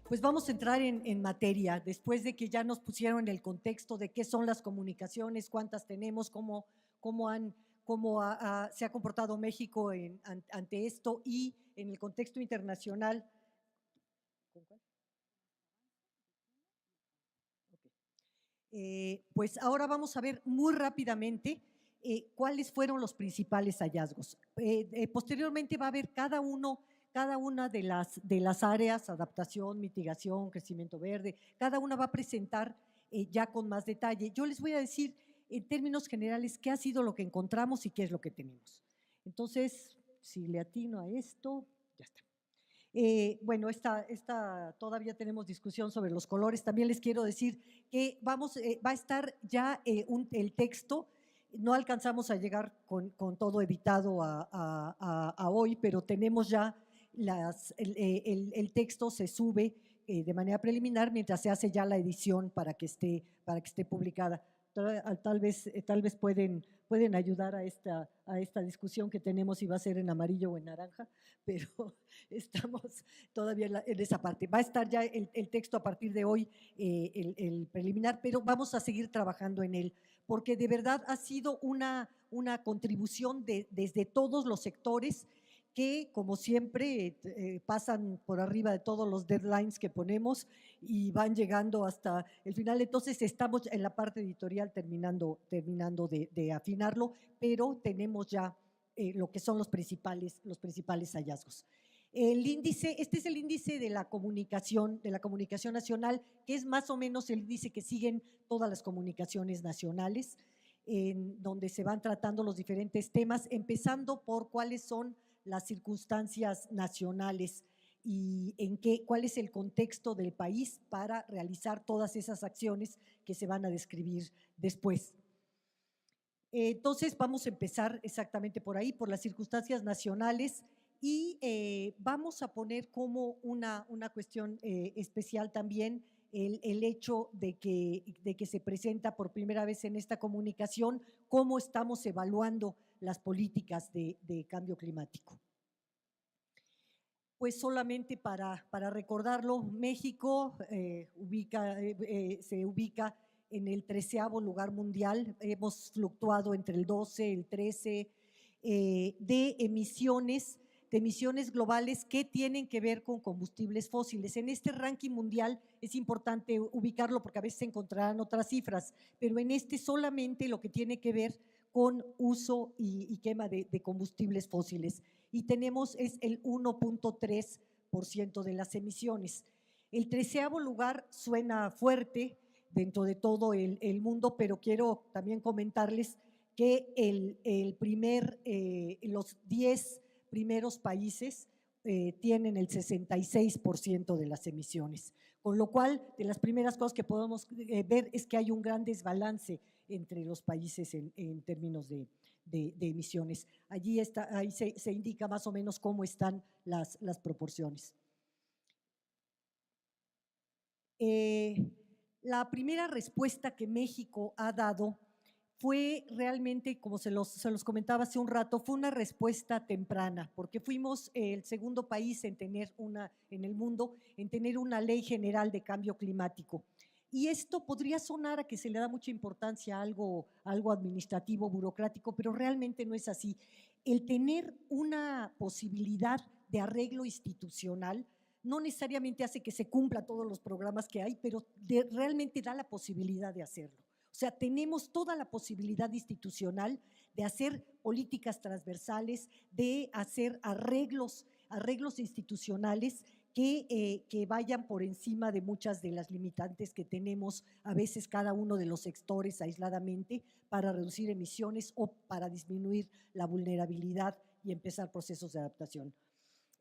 Pues vamos a entrar en materia, después de que ya nos pusieron en el contexto de qué son las comunicaciones, cuántas tenemos, se ha comportado México ante esto y en el contexto internacional. Pues ahora vamos a ver muy rápidamente cuáles fueron los principales hallazgos. Posteriormente va a haber cada una de las áreas, adaptación, mitigación, crecimiento verde, cada una va a presentar ya con más detalle. Yo les voy a decir en términos generales qué ha sido lo que encontramos y qué es lo que tenemos. Entonces, si le atino a esto, ya está. Bueno, todavía tenemos discusión sobre los colores. También les quiero decir que va a estar ya el texto. No alcanzamos a llegar con todo editado a hoy, pero tenemos ya el texto se sube de manera preliminar mientras se hace ya la edición para que esté publicada. Tal vez pueden ayudar a esta discusión que tenemos, si va a ser en amarillo o en naranja, pero estamos todavía en esa parte. Va a estar ya el texto a partir de hoy, el preliminar, pero vamos a seguir trabajando en él, porque de verdad ha sido una contribución desde todos los sectores que, como siempre, pasan por arriba de todos los deadlines que ponemos y van llegando hasta el final. Entonces, estamos en la parte editorial terminando de afinarlo, pero tenemos ya lo que son los principales hallazgos. Este es el índice de la comunicación nacional, que es más o menos el índice que siguen todas las comunicaciones nacionales, en donde se van tratando los diferentes temas, empezando por cuáles son las circunstancias nacionales y cuál es el contexto del país para realizar todas esas acciones que se van a describir después. Entonces, vamos a empezar exactamente por ahí, por las circunstancias nacionales, y vamos a poner como una cuestión especial también el hecho de que se presenta por primera vez en esta comunicación cómo estamos evaluando las políticas de cambio climático. Pues solamente para recordarlo, México se ubica en el 13º lugar mundial. Hemos fluctuado entre el 12, el 13 de emisiones globales que tienen que ver con combustibles fósiles. En este ranking mundial es importante ubicarlo porque a veces se encontrarán otras cifras, pero en este solamente lo que tiene que ver con uso y quema de combustibles fósiles. Y tenemos es el 1.3% de las emisiones. El 13º lugar suena fuerte dentro de todo el mundo, pero quiero también comentarles que los 10 primeros países tienen el 66% de las emisiones, con lo cual de las primeras cosas que podemos ver es que hay un gran desbalance entre los países en términos de emisiones. Ahí se indica más o menos cómo están las proporciones. La primera respuesta que México ha dado fue realmente, como se los comentaba hace un rato, fue una respuesta temprana, porque fuimos el segundo país en el mundo en tener una ley general de cambio climático. Y esto podría sonar a que se le da mucha importancia a algo administrativo, burocrático, pero realmente no es así. El tener una posibilidad de arreglo institucional no necesariamente hace que se cumplan todos los programas que hay, pero realmente da la posibilidad de hacerlo. O sea, tenemos toda la posibilidad institucional de hacer políticas transversales, de hacer arreglos institucionales que vayan por encima de muchas de las limitantes que tenemos a veces cada uno de los sectores aisladamente para reducir emisiones o para disminuir la vulnerabilidad y empezar procesos de adaptación.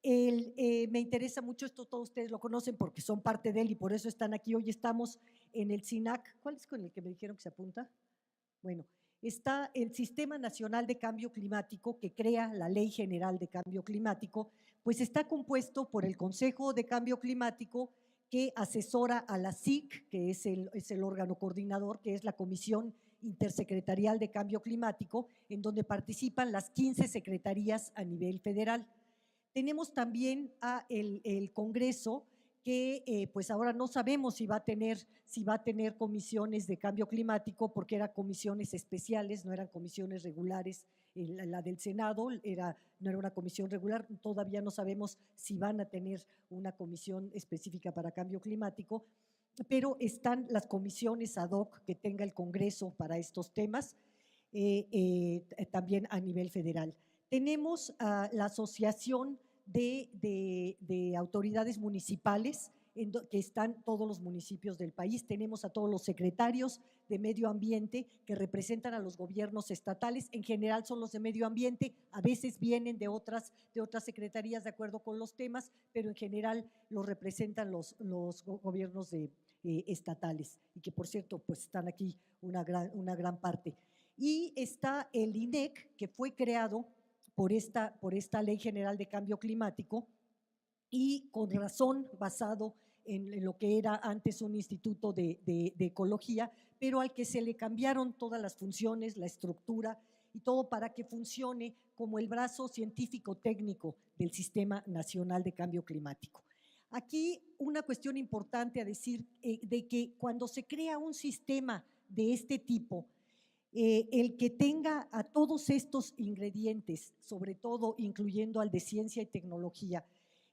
Me interesa mucho esto, todos ustedes lo conocen porque son parte de él y por eso están aquí. Hoy estamos en el SINAC. ¿Cuál es con el que me dijeron que se apunta? Bueno, está el Sistema Nacional de Cambio Climático, que crea la Ley General de Cambio Climático, pues está compuesto por el Consejo de Cambio Climático, que asesora a la SIC, que es el órgano coordinador, que es la Comisión Intersecretarial de Cambio Climático, en donde participan las 15 secretarías a nivel federal. Tenemos también el Congreso, que pues ahora no sabemos si va a tener comisiones de cambio climático, porque eran comisiones especiales, no eran comisiones regulares. La del Senado no era una comisión regular, todavía no sabemos si van a tener una comisión específica para cambio climático, pero están las comisiones ad hoc que tenga el Congreso para estos temas, también a nivel federal. Tenemos la Asociación de autoridades municipales, que están todos los municipios del país. Tenemos a todos los secretarios de medio ambiente que representan a los gobiernos estatales. En general son los de medio ambiente, a veces vienen de otras secretarías de acuerdo con los temas, pero en general los representan los gobiernos estatales, y que por cierto pues están aquí una gran parte. Y está el INEC, que fue creado por esta Ley General de Cambio Climático, y con razón basado en lo que era antes un instituto de ecología, pero al que se le cambiaron todas las funciones, la estructura y todo para que funcione como el brazo científico-técnico del Sistema Nacional de Cambio Climático. Aquí una cuestión importante a decir, de que cuando se crea un sistema de este tipo, el que tenga a todos estos ingredientes, sobre todo incluyendo al de ciencia y tecnología,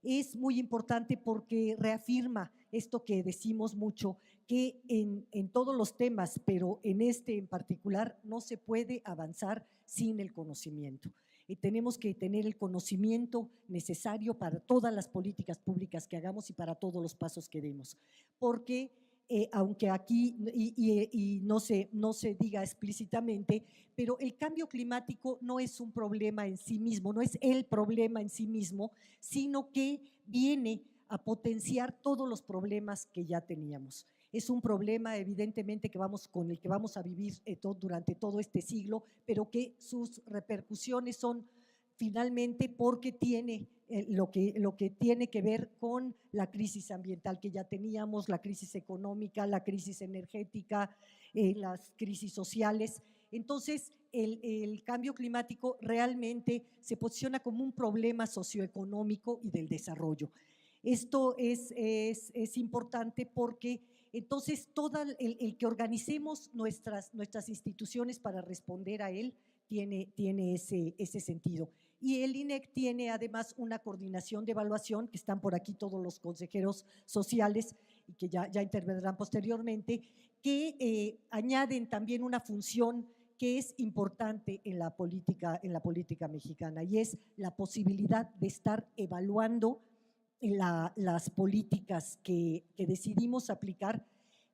es muy importante porque reafirma esto que decimos mucho, que en todos los temas, pero en este en particular, no se puede avanzar sin el conocimiento. Tenemos que tener el conocimiento necesario para todas las políticas públicas que hagamos y para todos los pasos que demos, porque aunque aquí y no se diga explícitamente, pero el cambio climático no es un problema en sí mismo, no es el problema en sí mismo, sino que viene a potenciar todos los problemas que ya teníamos. Es un problema evidentemente con el que vamos a vivir durante todo este siglo, pero que sus repercusiones son finalmente porque tiene lo que tiene que ver con la crisis ambiental que ya teníamos, la crisis económica, la crisis energética, las crisis sociales. Entonces, el cambio climático realmente se posiciona como un problema socioeconómico y del desarrollo. Esto es importante porque entonces todo el que organicemos nuestras instituciones para responder a él tiene ese sentido. Y el INEC tiene además una coordinación de evaluación, que están por aquí todos los consejeros sociales y que ya intervendrán posteriormente, que añaden también una función que es importante en la política mexicana, y es la posibilidad de estar evaluando las políticas que decidimos aplicar,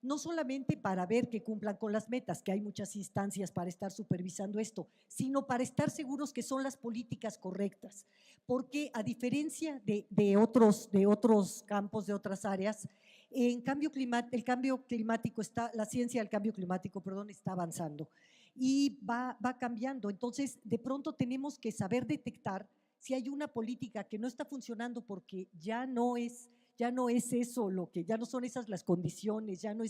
no solamente para ver que cumplan con las metas, que hay muchas instancias para estar supervisando esto, sino para estar seguros que son las políticas correctas, porque a diferencia de otros campos, de otras áreas, el cambio climático la ciencia del cambio climático, está avanzando y va cambiando. Entonces, de pronto tenemos que saber detectar si hay una política que no está funcionando porque ya no es eso ya no son esas las condiciones, ya no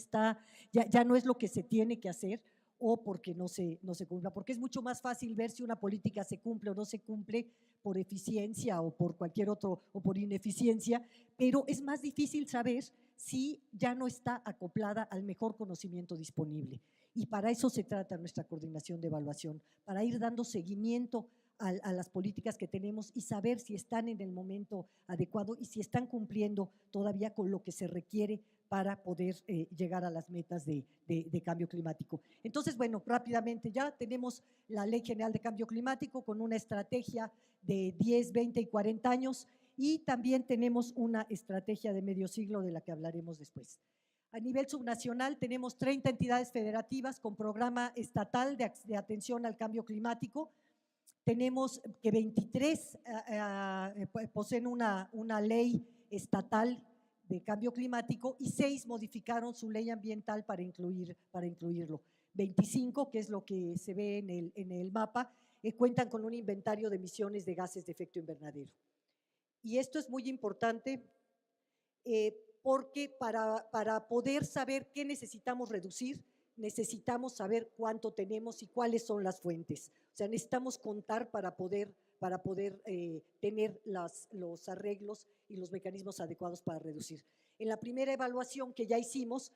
es lo que se tiene que hacer, o porque no se cumpla, porque es mucho más fácil ver si una política se cumple o no se cumple por eficiencia o por cualquier otro, o por ineficiencia, pero es más difícil saber si ya no está acoplada al mejor conocimiento disponible. Y para eso se trata nuestra coordinación de evaluación, para ir dando seguimiento a las políticas que tenemos y saber si están en el momento adecuado y si están cumpliendo todavía con lo que se requiere para poder llegar a las metas de cambio climático. Entonces, bueno, rápidamente ya tenemos la Ley General de Cambio Climático con una estrategia de 10, 20 y 40 años, y también tenemos una estrategia de medio siglo de la que hablaremos después. A nivel subnacional tenemos 30 entidades federativas con programa estatal de atención al cambio climático. Tenemos que 23 poseen una ley estatal de cambio climático y 6 modificaron su ley ambiental para incluirlo. 25, que es lo que se ve en el mapa, cuentan con un inventario de emisiones de gases de efecto invernadero. Y esto es muy importante porque para poder saber qué necesitamos reducir, necesitamos saber cuánto tenemos y cuáles son las fuentes. O sea, necesitamos contar para poder tener los arreglos y los mecanismos adecuados para reducir. En la primera evaluación que ya hicimos,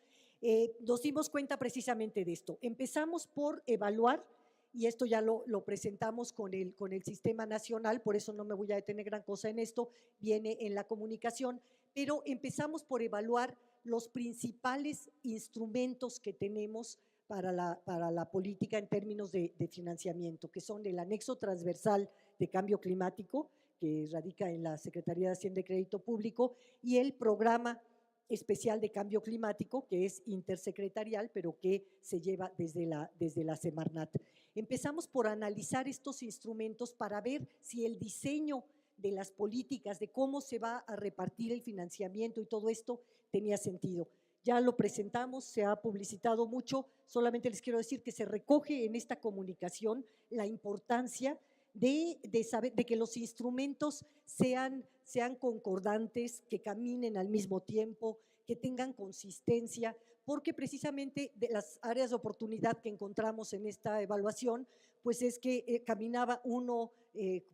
nos dimos cuenta precisamente de esto. Empezamos por evaluar, y esto ya lo presentamos con el Sistema Nacional, por eso no me voy a detener gran cosa en esto, viene en la comunicación, pero empezamos por evaluar los principales instrumentos que tenemos para la política en términos de financiamiento, que son el anexo transversal de cambio climático, que radica en la Secretaría de Hacienda y Crédito Público, y el programa especial de cambio climático, que es intersecretarial, pero que se lleva desde la Semarnat. Empezamos por analizar estos instrumentos para ver si el diseño de las políticas, de cómo se va a repartir el financiamiento y todo esto tenía sentido. Ya lo presentamos, se ha publicitado mucho, solamente les quiero decir que se recoge en esta comunicación la importancia de saber, de que los instrumentos sean concordantes, que caminen al mismo tiempo, que tengan consistencia, porque precisamente de las áreas de oportunidad que encontramos en esta evaluación, pues es que caminaba uno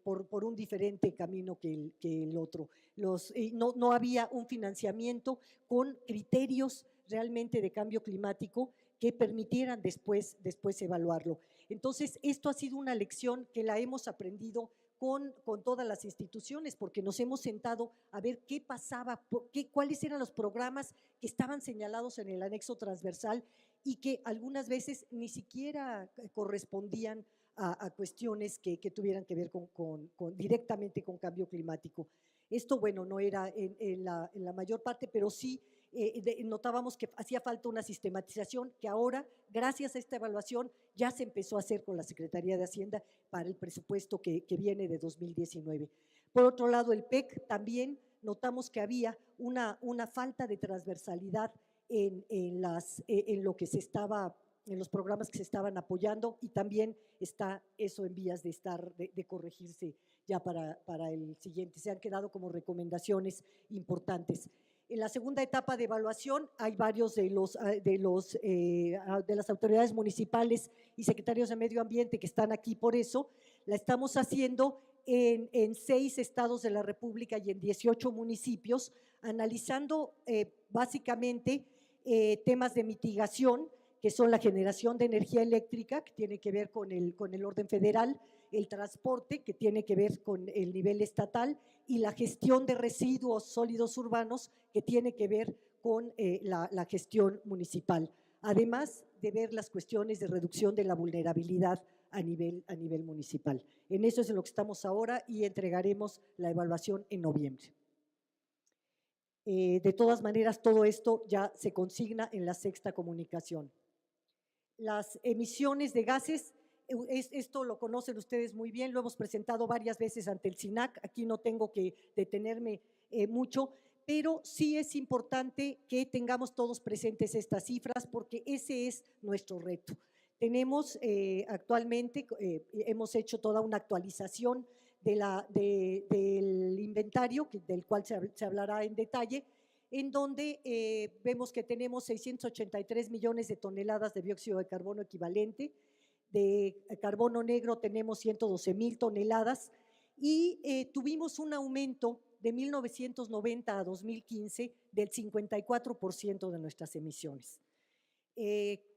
por un diferente camino que el otro. No había un financiamiento con criterios realmente de cambio climático que permitieran después evaluarlo. Entonces, esto ha sido una lección que la hemos aprendido con todas las instituciones, porque nos hemos sentado a ver qué pasaba, cuáles eran los programas que estaban señalados en el anexo transversal y que algunas veces ni siquiera correspondían a cuestiones que tuvieran que ver directamente con cambio climático. Esto, bueno, no era en la mayor parte, pero sí notábamos que hacía falta una sistematización que ahora, gracias a esta evaluación, ya se empezó a hacer con la Secretaría de Hacienda para el presupuesto que viene de 2019. Por otro lado, el PEC también notamos que había una falta de transversalidad en lo que se estaba, en los programas que se estaban apoyando, y también está eso en vías de corregirse ya para el siguiente. Se han quedado como recomendaciones importantes. En la segunda etapa de evaluación hay varios de las autoridades municipales y secretarios de Medio Ambiente que están aquí por eso. La estamos haciendo en 6 estados de la República y en 18 municipios, analizando básicamente temas de mitigación, que son la generación de energía eléctrica, que tiene que ver con el orden federal, el transporte, que tiene que ver con el nivel estatal, y la gestión de residuos sólidos urbanos, que tiene que ver con la gestión municipal, además de ver las cuestiones de reducción de la vulnerabilidad a nivel municipal. En eso es en lo que estamos ahora y entregaremos la evaluación en noviembre. De todas maneras, todo esto ya se consigna en la sexta comunicación. Las emisiones de gases, esto lo conocen ustedes muy bien, lo hemos presentado varias veces ante el SINAC, aquí no tengo que detenerme mucho, pero sí es importante que tengamos todos presentes estas cifras porque ese es nuestro reto. Tenemos actualmente, hemos hecho toda una actualización del inventario, del cual se hablará en detalle, en donde vemos que tenemos 683 millones de toneladas de dióxido de carbono equivalente, de carbono negro tenemos 112,000 toneladas y tuvimos un aumento de 1990 a 2015 del 54% de nuestras emisiones,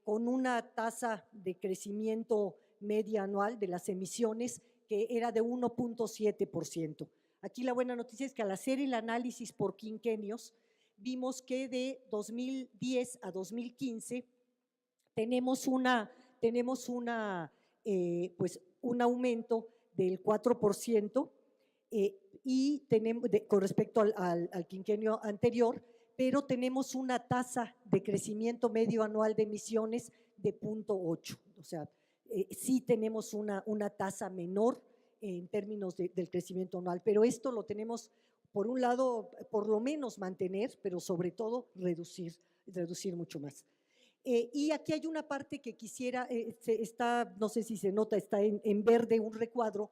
con una tasa de crecimiento media anual de las emisiones que era de 1.7%. Aquí la buena noticia es que al hacer el análisis por quinquenios, vimos que de 2010 a 2015 tenemos pues un aumento del 4% y tenemos con respecto al quinquenio anterior, pero tenemos una tasa de crecimiento medio anual de emisiones de 0.8, o sea, sí tenemos una tasa menor en términos del crecimiento anual, pero esto lo tenemos, por un lado, por lo menos mantener, pero sobre todo reducir mucho más. Y aquí hay una parte que quisiera, no sé si se nota, está en verde un recuadro,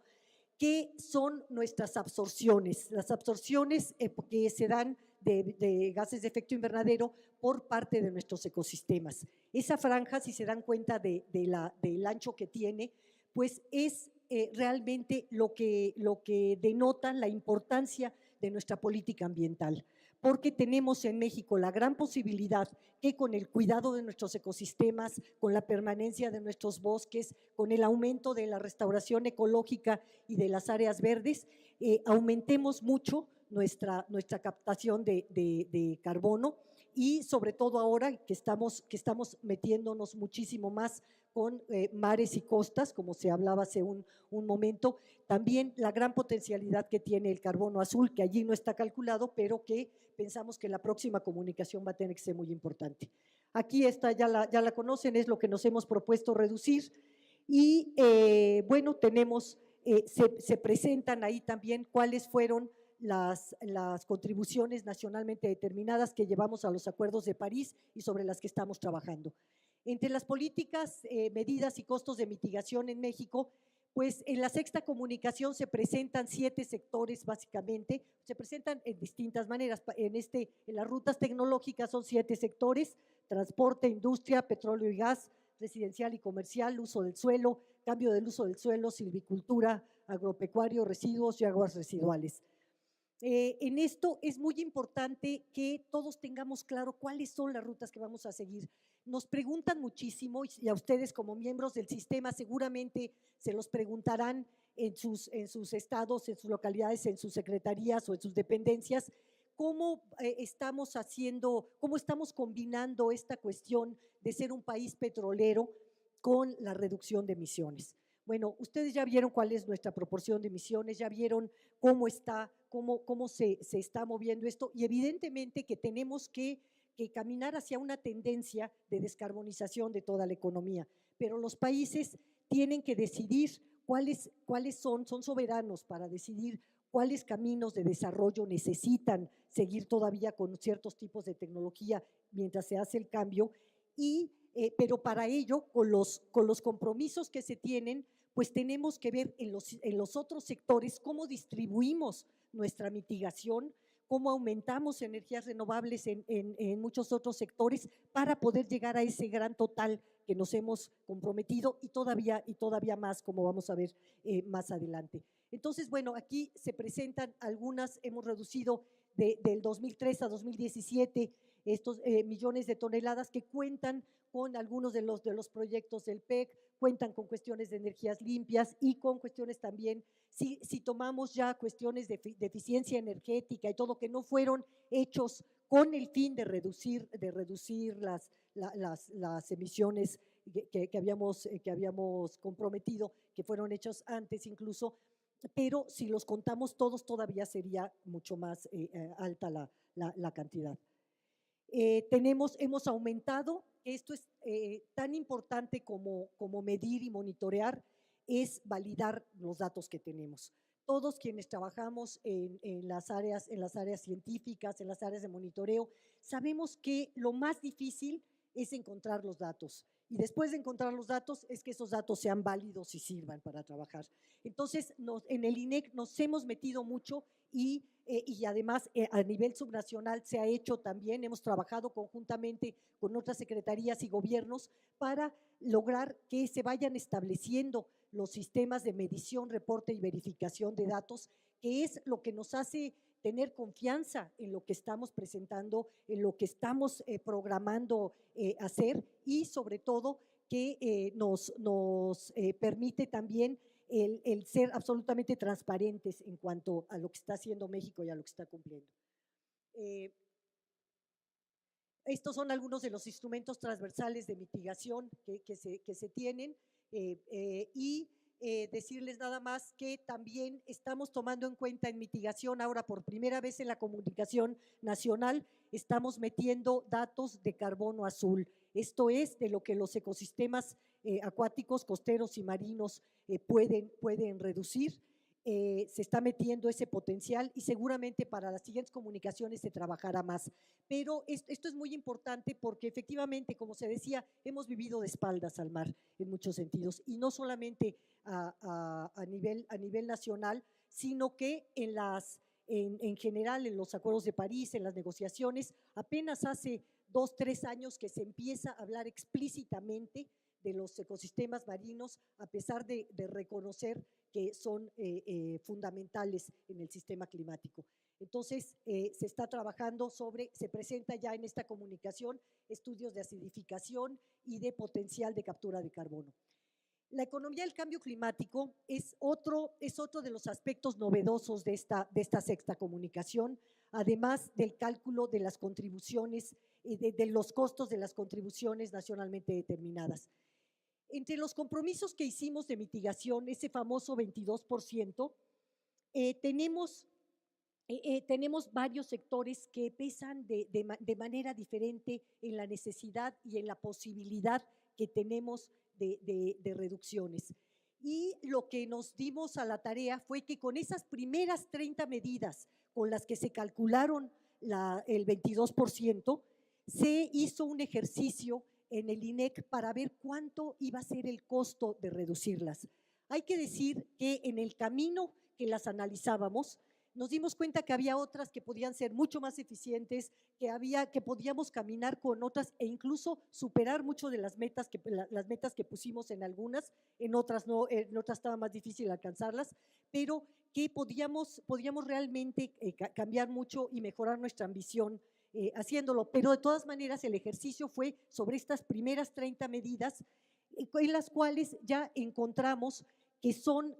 que son nuestras absorciones, las absorciones que se dan de gases de efecto invernadero por parte de nuestros ecosistemas. Esa franja, si se dan cuenta del ancho que tiene, pues es realmente lo que denota la importancia de nuestra política ambiental, porque tenemos en México la gran posibilidad que con el cuidado de nuestros ecosistemas, con la permanencia de nuestros bosques, con el aumento de la restauración ecológica y de las áreas verdes, aumentemos mucho nuestra captación de carbono, y sobre todo ahora que estamos metiéndonos muchísimo más con mares y costas, como se hablaba hace un momento, también la gran potencialidad que tiene el carbono azul, que allí no está calculado, pero que pensamos que la próxima comunicación va a tener que ser muy importante. Aquí está, ya la conocen, es lo que nos hemos propuesto reducir, y bueno, se presentan ahí también cuáles fueron las contribuciones nacionalmente determinadas que llevamos a los acuerdos de París y sobre las que estamos trabajando. Entre las políticas, medidas y costos de mitigación en México, pues en la sexta comunicación se presentan 7 sectores básicamente, se presentan en distintas maneras. En las rutas tecnológicas son 7 sectores: transporte, industria, petróleo y gas, residencial y comercial, uso del suelo, cambio del uso del suelo, silvicultura, agropecuario, residuos y aguas residuales. En esto es muy importante que todos tengamos claro cuáles son las rutas que vamos a seguir. Nos preguntan muchísimo, y a ustedes como miembros del sistema seguramente se los preguntarán en sus estados, en sus localidades, en sus secretarías o en sus dependencias, cómo cómo estamos combinando esta cuestión de ser un país petrolero con la reducción de emisiones. Bueno, ustedes ya vieron cuál es nuestra proporción de emisiones, ya vieron cómo se está moviendo esto, y evidentemente que tenemos que caminar hacia una tendencia de descarbonización de toda la economía, pero los países tienen que decidir cuáles son soberanos para decidir cuáles caminos de desarrollo necesitan seguir todavía con ciertos tipos de tecnología mientras se hace el cambio, pero para ello, con los compromisos que se tienen, pues tenemos que ver en los otros sectores cómo distribuimos nuestra mitigación, cómo aumentamos energías renovables en muchos otros sectores para poder llegar a ese gran total que nos hemos comprometido, y todavía más, como vamos a ver más adelante. Entonces, bueno, aquí se presentan algunas, hemos reducido del 2003 a 2017 estos millones de toneladas, que cuentan con algunos de los proyectos del PEC, cuentan con cuestiones de energías limpias y con cuestiones también, si tomamos ya cuestiones de eficiencia energética y todo, que no fueron hechos con el fin de reducir las emisiones que habíamos comprometido, que fueron hechos antes incluso, pero si los contamos todos todavía sería mucho más alta la cantidad. Hemos aumentado, esto es tan importante como medir y monitorear, es validar los datos que tenemos. Todos quienes trabajamos en las áreas científicas, en las áreas de monitoreo, sabemos que lo más difícil es encontrar los datos, y después de encontrar los datos es que esos datos sean válidos y sirvan para trabajar. Entonces, en el INEC nos hemos metido mucho, y además a nivel subnacional se ha hecho también, hemos trabajado conjuntamente con otras secretarías y gobiernos para lograr que se vayan estableciendo los sistemas de medición, reporte y verificación de datos, que es lo que nos hace tener confianza en lo que estamos presentando, en lo que estamos programando hacer, y sobre todo que nos permite también el ser absolutamente transparentes en cuanto a lo que está haciendo México y a lo que está cumpliendo. Estos son algunos de los instrumentos transversales de mitigación que se tienen, y decirles nada más que también estamos tomando en cuenta en mitigación, ahora por primera vez en la comunicación nacional, estamos metiendo datos de carbono azul. Esto es de lo que los ecosistemas acuáticos, costeros y marinos pueden reducir. Se está metiendo ese potencial, y seguramente para las siguientes comunicaciones se trabajará más. Pero esto es muy importante porque efectivamente, como se decía, hemos vivido de espaldas al mar en muchos sentidos, y no solamente a nivel nacional, sino que en general en los acuerdos de París, en las negociaciones, apenas hace 2, 3 años que se empieza a hablar explícitamente de los ecosistemas marinos, a pesar de reconocer que son fundamentales en el sistema climático. Entonces, se está trabajando se presenta ya en esta comunicación estudios de acidificación y de potencial de captura de carbono. La economía del cambio climático es otro de los aspectos novedosos de esta sexta comunicación, además del cálculo de las contribuciones, de los costos de las contribuciones nacionalmente determinadas. Entre los compromisos que hicimos de mitigación, ese famoso 22%, tenemos varios sectores que pesan de manera diferente en la necesidad y en la posibilidad que tenemos de reducciones. Y lo que nos dimos a la tarea fue que con esas primeras 30 medidas con las que se calcularon el 22%, se hizo un ejercicio en el INEC para ver cuánto iba a ser el costo de reducirlas. Hay que decir que en el camino que las analizábamos, nos dimos cuenta que había otras que podían ser mucho más eficientes, que podíamos caminar con otras e incluso superar mucho de las metas que pusimos en algunas, en otras no, en otras estaba más difícil alcanzarlas, pero que podíamos realmente cambiar mucho y mejorar nuestra ambición haciéndolo. Pero de todas maneras el ejercicio fue sobre estas primeras 30 medidas en las cuales ya encontramos que son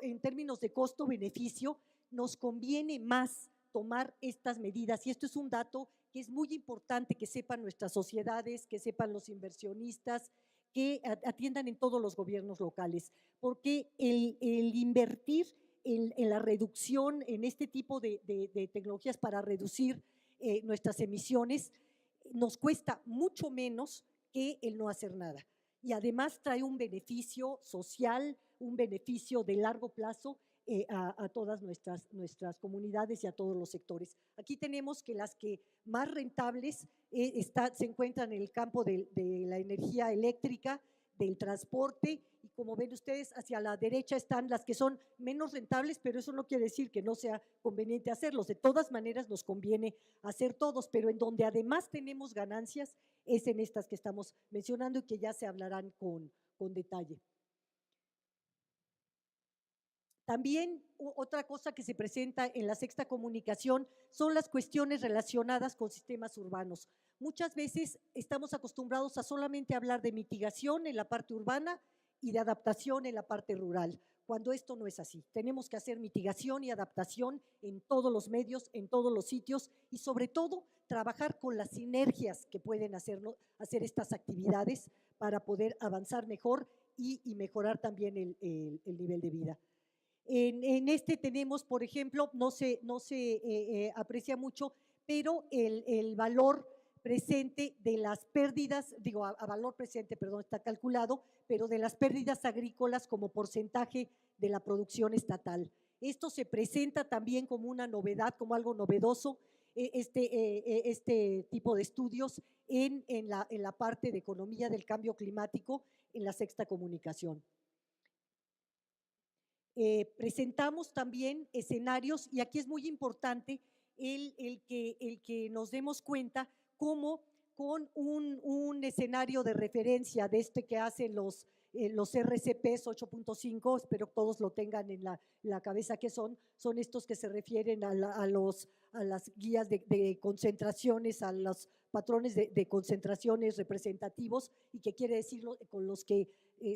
en términos de costo-beneficio, nos conviene más tomar estas medidas. Y esto es un dato que es muy importante que sepan nuestras sociedades, que sepan los inversionistas, que atiendan en todos los gobiernos locales, porque el invertir en la reducción, en este tipo de tecnologías para reducir nuestras emisiones, nos cuesta mucho menos que el no hacer nada. Y además trae un beneficio social, un beneficio de largo plazo a todas nuestras comunidades y a todos los sectores. Aquí tenemos que las que más rentables se encuentran en el campo de la energía eléctrica, del transporte, y como ven ustedes, hacia la derecha están las que son menos rentables, pero eso no quiere decir que no sea conveniente hacerlos. De todas maneras nos conviene hacer todos, pero en donde además tenemos ganancias es en estas que estamos mencionando y que ya se hablarán con detalle. También otra cosa que se presenta en la sexta comunicación son las cuestiones relacionadas con sistemas urbanos. Muchas veces estamos acostumbrados a solamente hablar de mitigación en la parte urbana y de adaptación en la parte rural, cuando esto no es así. Tenemos que hacer mitigación y adaptación en todos los medios, en todos los sitios y sobre todo trabajar con las sinergias que pueden hacer estas actividades para poder avanzar mejor y mejorar también el nivel de vida. En este tenemos, por ejemplo, no se aprecia mucho, pero el valor presente de las pérdidas, digo, a valor presente, perdón, está calculado, pero de las pérdidas agrícolas como porcentaje de la producción estatal. Esto se presenta también como una novedad, como algo novedoso, este tipo de estudios en la parte de economía del cambio climático en la sexta comunicación. Presentamos también escenarios y aquí es muy importante el que nos demos cuenta cómo con un escenario de referencia de que hacen los RCPs 8.5, espero que todos lo tengan en la cabeza que son estos que se refieren a las guías de concentraciones, a los patrones de concentraciones representativos y que quiere decir con los que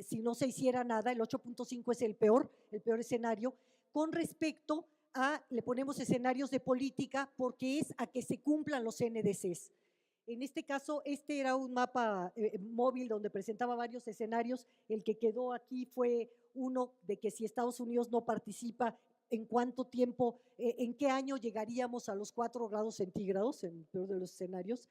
si no se hiciera nada, el 8.5 es el peor escenario, con respecto le ponemos escenarios de política porque es a que se cumplan los NDCs. En este caso, este era un mapa móvil donde presentaba varios escenarios. El que quedó aquí fue uno de que si Estados Unidos no participa, ¿en cuánto tiempo, en qué año llegaríamos a los 4 grados centígrados, en el peor de los escenarios?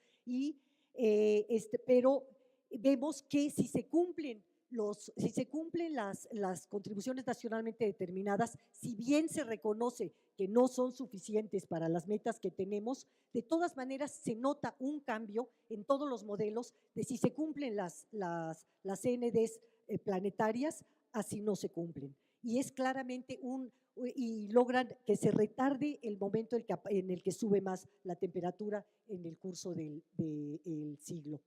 Pero vemos que si se cumplen las contribuciones nacionalmente determinadas, si bien se reconoce que no son suficientes para las metas que tenemos, de todas maneras se nota un cambio en todos los modelos de si se cumplen las NDs planetarias, así no se cumplen. Y es claramente y logran que se retarde el momento en el que sube más la temperatura en el curso del siglo.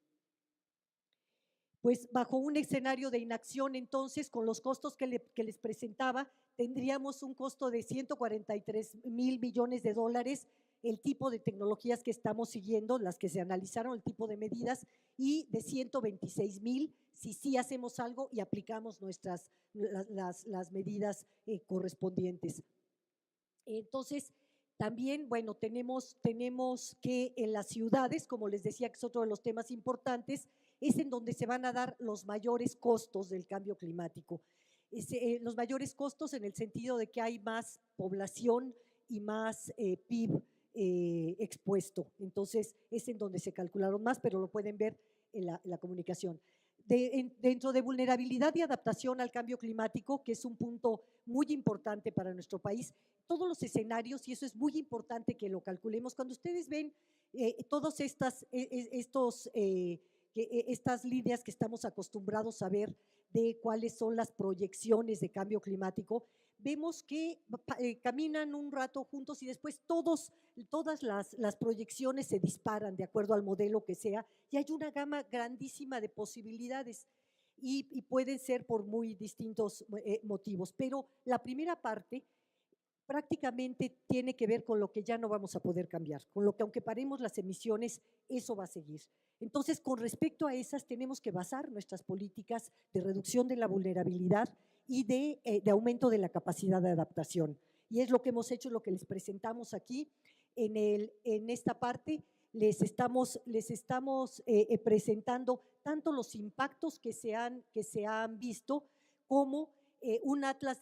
Pues bajo un escenario de inacción, entonces, con los costos que les presentaba, tendríamos un costo de 143,000 millones de dólares, el tipo de tecnologías que estamos siguiendo, las que se analizaron, el tipo de medidas, y de 126,000 si sí hacemos algo y aplicamos las medidas correspondientes. Entonces, también, bueno, tenemos que en las ciudades, como les decía, que es otro de los temas importantes, es en donde se van a dar los mayores costos del cambio climático. Los mayores costos en el sentido de que hay más población y más PIB expuesto. Entonces, es en donde se calcularon más, pero lo pueden ver en la comunicación. Dentro de vulnerabilidad y adaptación al cambio climático, que es un punto muy importante para nuestro país, todos los escenarios, y eso es muy importante que lo calculemos, cuando ustedes ven todas estas líneas que estamos acostumbrados a ver de cuáles son las proyecciones de cambio climático, vemos que caminan un rato juntos y después todas las proyecciones se disparan de acuerdo al modelo que sea y hay una gama grandísima de posibilidades y pueden ser por muy distintos motivos. Pero la primera parte prácticamente tiene que ver con lo que ya no vamos a poder cambiar, con lo que aunque paremos las emisiones, eso va a seguir. Entonces, con respecto a esas, tenemos que basar nuestras políticas de reducción de la vulnerabilidad y de aumento de la capacidad de adaptación. Y es lo que hemos hecho, lo que les presentamos aquí. En esta parte les estamos presentando tanto los impactos que se han visto como un atlas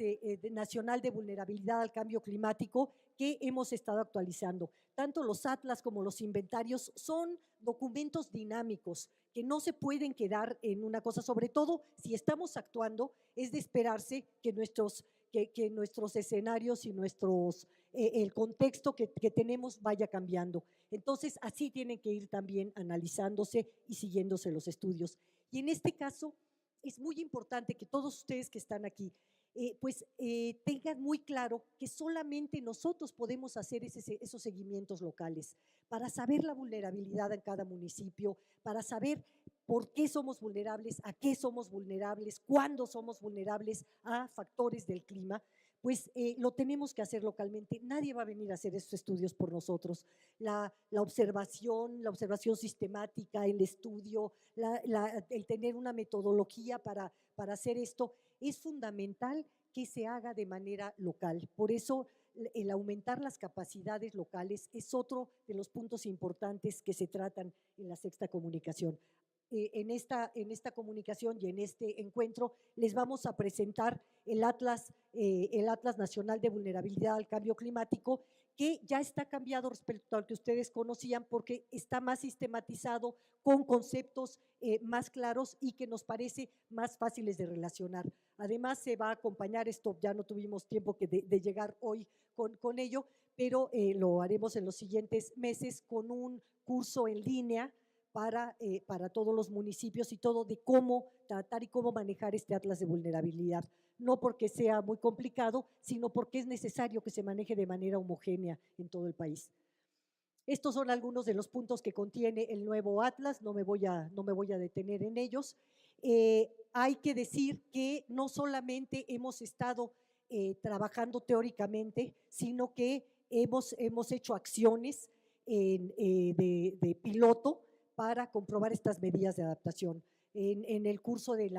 nacional de vulnerabilidad al cambio climático que hemos estado actualizando. Tanto los atlas como los inventarios son documentos dinámicos que no se pueden quedar en una cosa, sobre todo si estamos actuando, es de esperarse que nuestros escenarios y el contexto que tenemos vaya cambiando. Entonces, así tienen que ir también analizándose y siguiéndose los estudios. Y en este caso, es muy importante que todos ustedes que están aquí, tengan muy claro que solamente nosotros podemos hacer esos seguimientos locales para saber la vulnerabilidad en cada municipio, para saber por qué somos vulnerables, a qué somos vulnerables, cuándo somos vulnerables a factores del clima, pues lo tenemos que hacer localmente. Nadie va a venir a hacer esos estudios por nosotros. La observación sistemática, el estudio, el tener una metodología para hacer esto, es fundamental que se haga de manera local. Por eso, el aumentar las capacidades locales es otro de los puntos importantes que se tratan en la sexta comunicación. En esta comunicación y en este encuentro les vamos a presentar el Atlas Nacional de Vulnerabilidad al Cambio Climático, que ya está cambiado respecto al que ustedes conocían porque está más sistematizado con conceptos más claros y que nos parece más fáciles de relacionar. Además, se va a acompañar esto, ya no tuvimos tiempo de llegar hoy con ello, pero lo haremos en los siguientes meses con un curso en línea para todos los municipios y todo de cómo tratar y cómo manejar este atlas de vulnerabilidad. No porque sea muy complicado, sino porque es necesario que se maneje de manera homogénea en todo el país. Estos son algunos de los puntos que contiene el nuevo atlas, no me voy a detener en ellos. Hay que decir que no solamente hemos estado trabajando teóricamente, sino que hemos hecho acciones de piloto para comprobar estas medidas de adaptación. En el curso del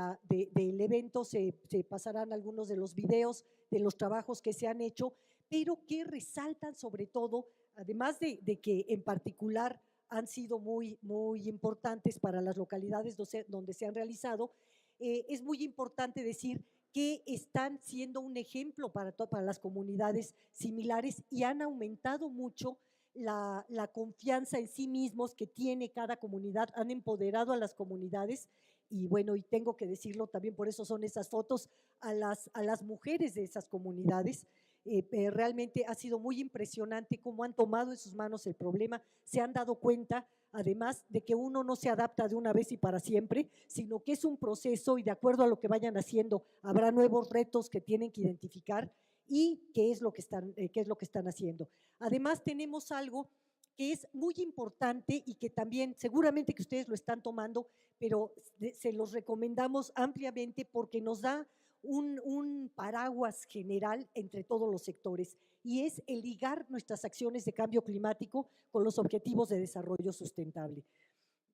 evento se pasarán algunos de los videos de los trabajos que se han hecho, pero que resaltan sobre todo, además de que en particular han sido muy, muy importantes para las localidades donde se han realizado, es muy importante decir que están siendo un ejemplo para las comunidades similares y han aumentado mucho la confianza en sí mismos que tiene cada comunidad, han empoderado a las comunidades y bueno, y tengo que decirlo también, por eso son esas fotos a las mujeres de esas comunidades. Realmente ha sido muy impresionante cómo han tomado en sus manos el problema, se han dado cuenta además de que uno no se adapta de una vez y para siempre, sino que es un proceso y de acuerdo a lo que vayan haciendo habrá nuevos retos que tienen que identificar y qué es lo que están haciendo. Además tenemos algo que es muy importante y que también seguramente que ustedes lo están tomando, pero se los recomendamos ampliamente porque nos da un paraguas general entre todos los sectores y es el ligar nuestras acciones de cambio climático con los objetivos de desarrollo sustentable.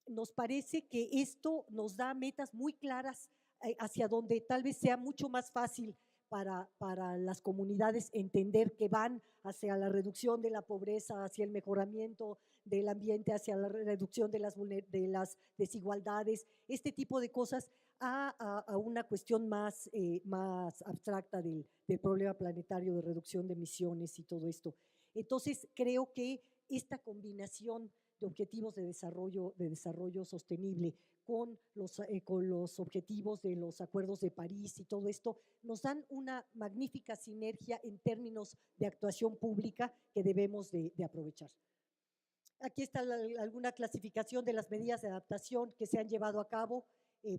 Nos parece que esto nos da metas muy claras hacia donde tal vez sea mucho más fácil para las comunidades entender que van hacia la reducción de la pobreza, hacia el mejoramiento del ambiente, hacia la reducción de las desigualdades, este tipo de cosas, a una cuestión más abstracta del problema planetario de reducción de emisiones y todo esto. Entonces, creo que esta combinación de objetivos de desarrollo sostenible con los objetivos de los acuerdos de París y todo esto, nos dan una magnífica sinergia en términos de actuación pública que debemos de aprovechar. Aquí está alguna clasificación de las medidas de adaptación que se han llevado a cabo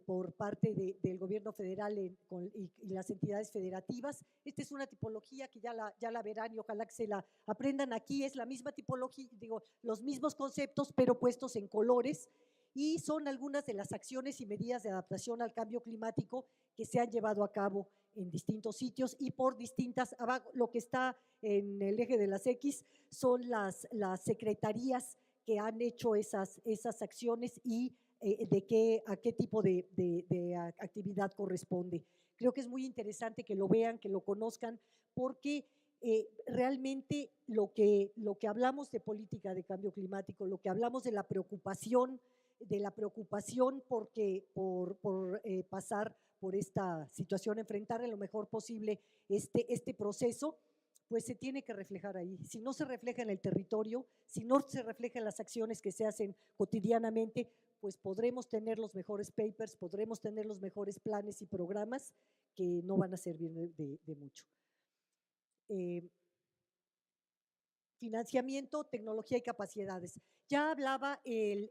por parte del gobierno federal y las entidades federativas. Esta es una tipología que ya la verán y ojalá que se la aprendan. Aquí es la misma tipología, digo, los mismos conceptos, pero puestos en colores, y son algunas de las acciones y medidas de adaptación al cambio climático que se han llevado a cabo en distintos sitios y por distintas, abajo, lo que está en el eje de las X son las secretarías que han hecho esas acciones y a qué tipo de actividad corresponde. Creo que es muy interesante que lo vean, que lo conozcan, porque realmente lo que hablamos de política de cambio climático, lo que hablamos de la preocupación porque, por pasar por esta situación, enfrentar lo mejor posible este proceso, pues se tiene que reflejar ahí. Si no se refleja en el territorio, si no se refleja en las acciones que se hacen cotidianamente, pues podremos tener los mejores papers, podremos tener los mejores planes y programas que no van a servir de mucho. Financiamiento, tecnología y capacidades. Ya hablaba el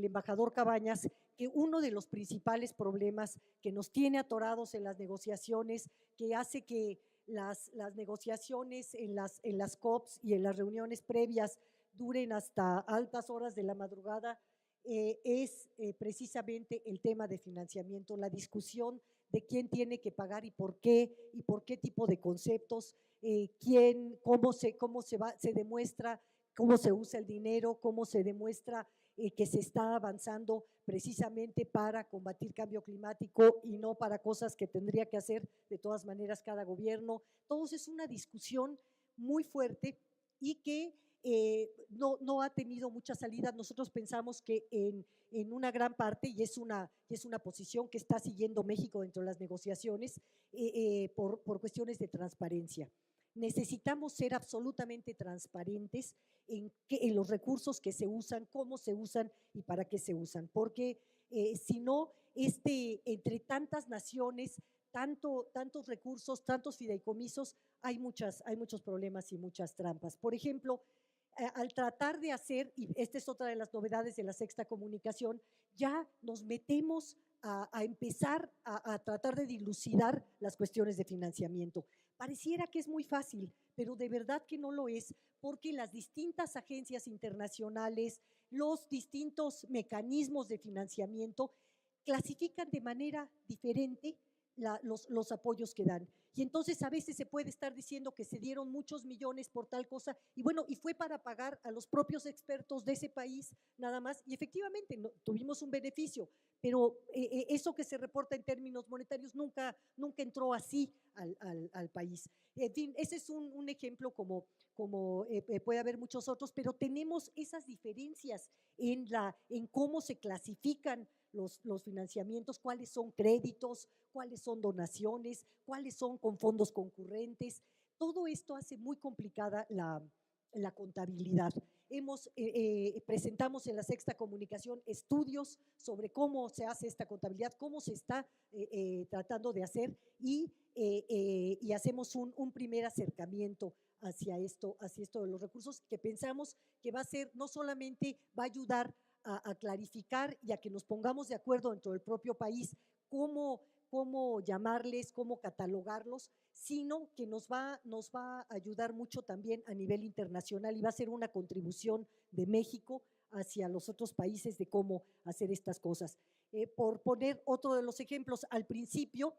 embajador Cabañas que uno de los principales problemas que nos tiene atorados en las negociaciones, que hace que las negociaciones en las COPs y en las reuniones previas duren hasta altas horas de la madrugada, es precisamente el tema de financiamiento, la discusión de quién tiene que pagar y por qué tipo de conceptos, cómo se demuestra, cómo se usa el dinero, cómo se demuestra que se está avanzando precisamente para combatir cambio climático y no para cosas que tendría que hacer de todas maneras cada gobierno. Todo eso es una discusión muy fuerte y que no ha tenido mucha salida. Nosotros pensamos que en una gran parte, y es una posición que está siguiendo México dentro de las negociaciones, por cuestiones de transparencia. Necesitamos ser absolutamente transparentes en los recursos que se usan, cómo se usan y para qué se usan, porque si no, entre tantas naciones, tantos recursos, tantos fideicomisos, hay muchos problemas y muchas trampas. Por ejemplo, al tratar de hacer, y esta es otra de las novedades de la Sexta Comunicación, ya nos metemos a empezar a tratar de dilucidar las cuestiones de financiamiento. Pareciera que es muy fácil, pero de verdad que no lo es, porque las distintas agencias internacionales, los distintos mecanismos de financiamiento clasifican de manera diferente los apoyos que dan. Y entonces a veces se puede estar diciendo que se dieron muchos millones por tal cosa, y bueno, y fue para pagar a los propios expertos de ese país nada más, y efectivamente tuvimos un beneficio, pero eso que se reporta en términos monetarios nunca entró así al país. En fin, ese es un ejemplo como puede haber muchos otros, pero tenemos esas diferencias en cómo se clasifican los financiamientos, cuáles son créditos, cuáles son donaciones, cuáles son con fondos concurrentes. Todo esto hace muy complicada la contabilidad. Presentamos en la Sexta Comunicación estudios sobre cómo se hace esta contabilidad, cómo se está tratando de hacer y hacemos un primer acercamiento hacia esto de los recursos, que pensamos que va a ser, no solamente va a ayudar a clarificar y a que nos pongamos de acuerdo dentro del propio país cómo cómo llamarles, cómo catalogarlos, sino que nos va a ayudar mucho también a nivel internacional y va a ser una contribución de México hacia los otros países de cómo hacer estas cosas. Por poner otro de los ejemplos, al principio,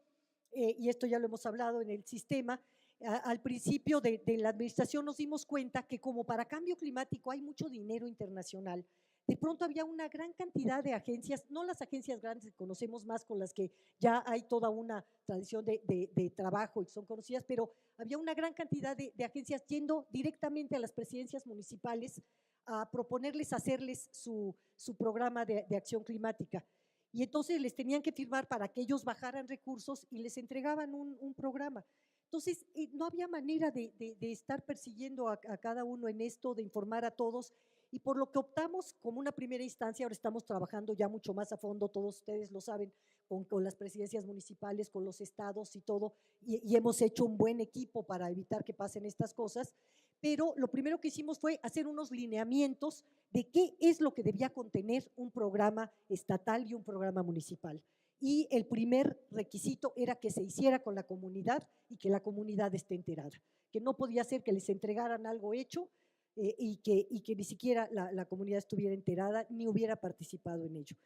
y esto ya lo hemos hablado en el sistema, al principio de la administración nos dimos cuenta que como para cambio climático hay mucho dinero internacional, de pronto había una gran cantidad de agencias, no las agencias grandes que conocemos más, con las que ya hay toda una tradición de trabajo y son conocidas, pero había una gran cantidad de agencias yendo directamente a las presidencias municipales a proponerles hacerles su programa de acción climática. Y entonces les tenían que firmar para que ellos bajaran recursos y les entregaban un programa. Entonces, no había manera de estar persiguiendo a cada uno en esto, de informar a todos, y por lo que optamos como una primera instancia, ahora estamos trabajando ya mucho más a fondo, todos ustedes lo saben, con las presidencias municipales, con los estados y todo, y hemos hecho un buen equipo para evitar que pasen estas cosas, pero lo primero que hicimos fue hacer unos lineamientos de qué es lo que debía contener un programa estatal y un programa municipal. Y el primer requisito era que se hiciera con la comunidad y que la comunidad esté enterada, que no podía ser que les entregaran algo hecho y que ni siquiera la comunidad estuviera enterada ni hubiera participado en ello.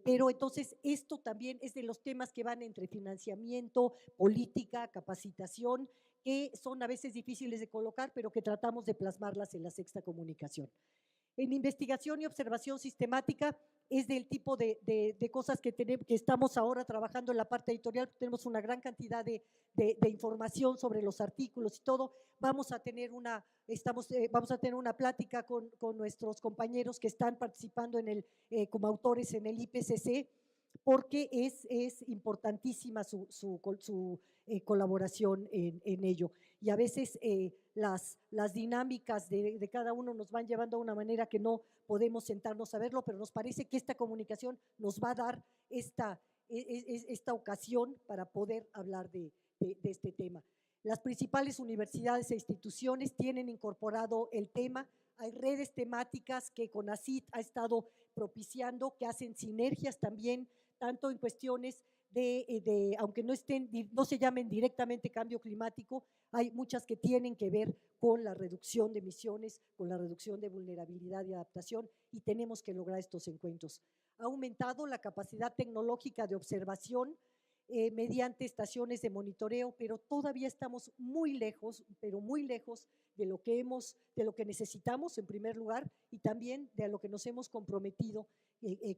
Pero entonces esto también es de los temas que van entre financiamiento, política, capacitación, que son a veces difíciles de colocar, pero que tratamos de plasmarlas en la sexta comunicación. En investigación y observación sistemática es del tipo de cosas que estamos ahora trabajando en la parte editorial. Tenemos una gran cantidad de información sobre los artículos y todo. Vamos a tener una plática con nuestros compañeros que están participando como autores en el IPCC, porque es importantísima su colaboración en ello. Y a veces las dinámicas de cada uno nos van llevando a una manera que no podemos sentarnos a verlo, pero nos parece que esta comunicación nos va a dar esta ocasión para poder hablar de este tema. Las principales universidades e instituciones tienen incorporado el tema. Hay redes temáticas que CONACYT ha estado propiciando, que hacen sinergias también, tanto en cuestiones aunque no se llamen directamente cambio climático, hay muchas que tienen que ver con la reducción de emisiones, con la reducción de vulnerabilidad y adaptación, y tenemos que lograr estos encuentros. Ha aumentado la capacidad tecnológica de observación mediante estaciones de monitoreo, pero todavía estamos muy lejos, pero muy lejos de lo que necesitamos en primer lugar, y también de lo que nos hemos comprometido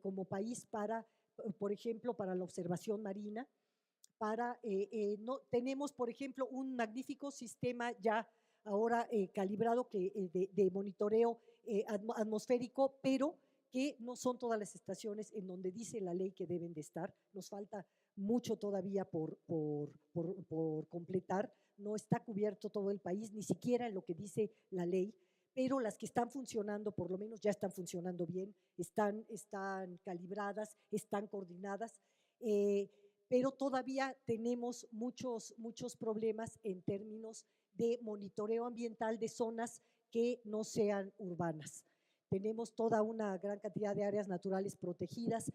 como país para, por ejemplo, para la observación marina. Tenemos, por ejemplo, un magnífico sistema ya ahora calibrado de monitoreo atmosférico, pero que no son todas las estaciones en donde dice la ley que deben de estar. Nos falta mucho todavía por completar. No está cubierto todo el país, ni siquiera en lo que dice la ley, pero las que están funcionando, por lo menos ya están funcionando bien, están calibradas, están coordinadas, pero todavía tenemos muchos problemas en términos de monitoreo ambiental de zonas que no sean urbanas. Tenemos toda una gran cantidad de áreas naturales protegidas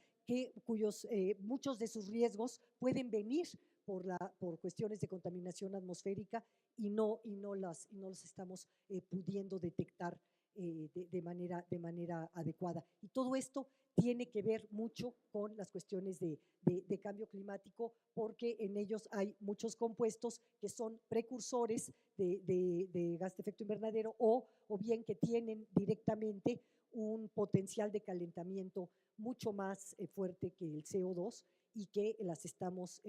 cuyos muchos de sus riesgos pueden venir por cuestiones de contaminación atmosférica y no los estamos pudiendo detectar de manera adecuada. Y todo esto tiene que ver mucho con las cuestiones de cambio climático, porque en ellos hay muchos compuestos que son precursores de gas de efecto invernadero o bien que tienen directamente un potencial de calentamiento mucho más fuerte que el CO2 y que las estamos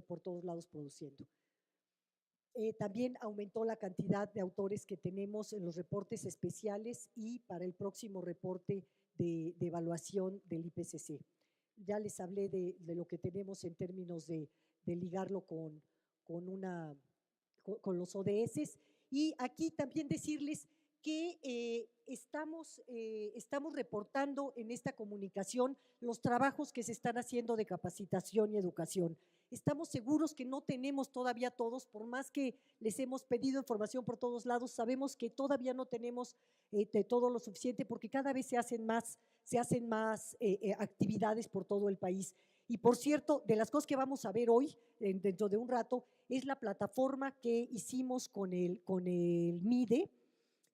por todos lados produciendo. También aumentó la cantidad de autores que tenemos en los reportes especiales y para el próximo reporte de evaluación del IPCC. Ya les hablé de lo que tenemos en términos de ligarlo con los ODS, y aquí también decirles que estamos reportando en esta comunicación los trabajos que se están haciendo de capacitación y educación. Estamos seguros que no tenemos todavía todos, por más que les hemos pedido información por todos lados, sabemos que todavía no tenemos de todo lo suficiente, porque cada vez se hacen más actividades por todo el país. Y por cierto, de las cosas que vamos a ver hoy, dentro de un rato, es la plataforma que hicimos con el MIDE,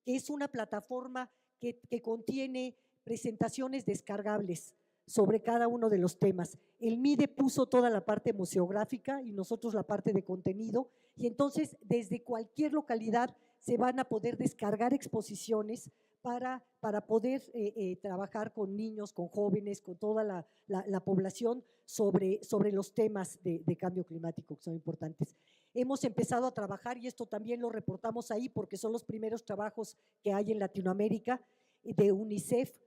que es una plataforma que contiene presentaciones descargables sobre cada uno de los temas. El MIDE puso toda la parte museográfica y nosotros la parte de contenido, y entonces desde cualquier localidad se van a poder descargar exposiciones para poder trabajar con niños, con jóvenes, con toda la población sobre los temas de cambio climático que son importantes. Hemos empezado a trabajar, y esto también lo reportamos ahí porque son los primeros trabajos que hay en Latinoamérica, de UNICEF,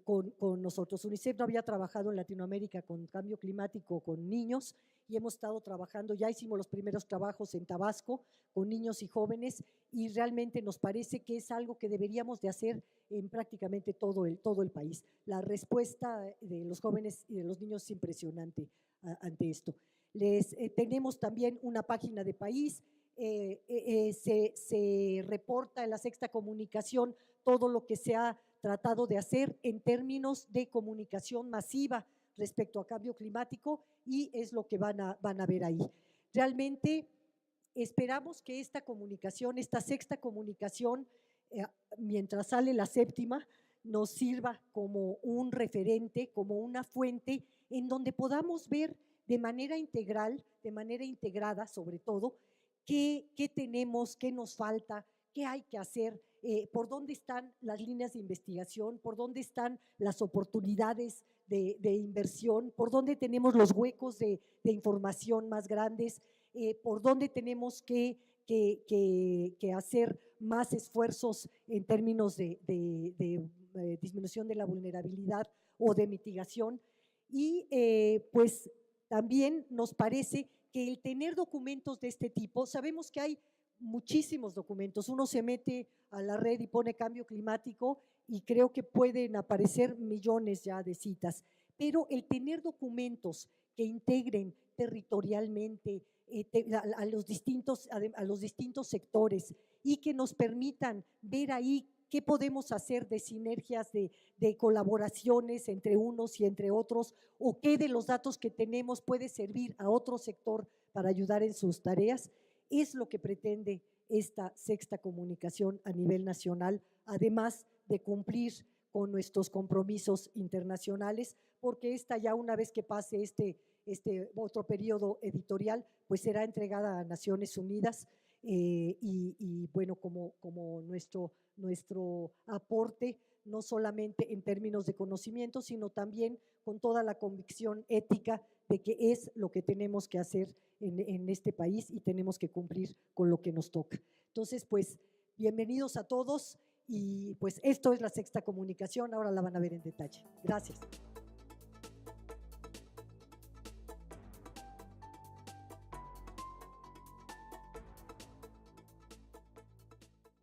con nosotros. UNICEF no había trabajado en Latinoamérica con cambio climático con niños, y hemos estado trabajando, ya hicimos los primeros trabajos en Tabasco con niños y jóvenes, y realmente nos parece que es algo que deberíamos de hacer en prácticamente todo el país. La respuesta de los jóvenes y de los niños es impresionante ante esto. Tenemos también una página de país, se reporta en la Sexta Comunicación todo lo que se ha tratado de hacer en términos de comunicación masiva respecto a cambio climático, y es lo que van a ver ahí. Realmente esperamos que esta comunicación, esta sexta comunicación, mientras sale la séptima, nos sirva como un referente, como una fuente en donde podamos ver de manera integral, de manera integrada sobre todo, qué tenemos, qué nos falta, qué hay que hacer, por dónde están las líneas de investigación, por dónde están las oportunidades de inversión, por dónde tenemos los huecos de información más grandes, por dónde tenemos que hacer más esfuerzos en términos de disminución de la vulnerabilidad o de mitigación. Y pues también nos parece que el tener documentos de este tipo, sabemos que hay muchísimos documentos, uno se mete a la red y pone cambio climático y creo que pueden aparecer millones ya de citas, pero el tener documentos que integren territorialmente a los distintos sectores y que nos permitan ver ahí qué podemos hacer de sinergias, de colaboraciones entre unos y entre otros, o qué de los datos que tenemos puede servir a otro sector para ayudar en sus tareas, es lo que pretende esta sexta comunicación a nivel nacional, además de cumplir con nuestros compromisos internacionales, porque esta ya una vez que pase este otro periodo editorial, pues será entregada a Naciones Unidas, y bueno, como nuestro aporte, no solamente en términos de conocimiento, sino también con toda la convicción ética de que es lo que tenemos que hacer en este país y tenemos que cumplir con lo que nos toca. Entonces, pues, bienvenidos a todos, y pues esto es la sexta comunicación, ahora la van a ver en detalle. Gracias.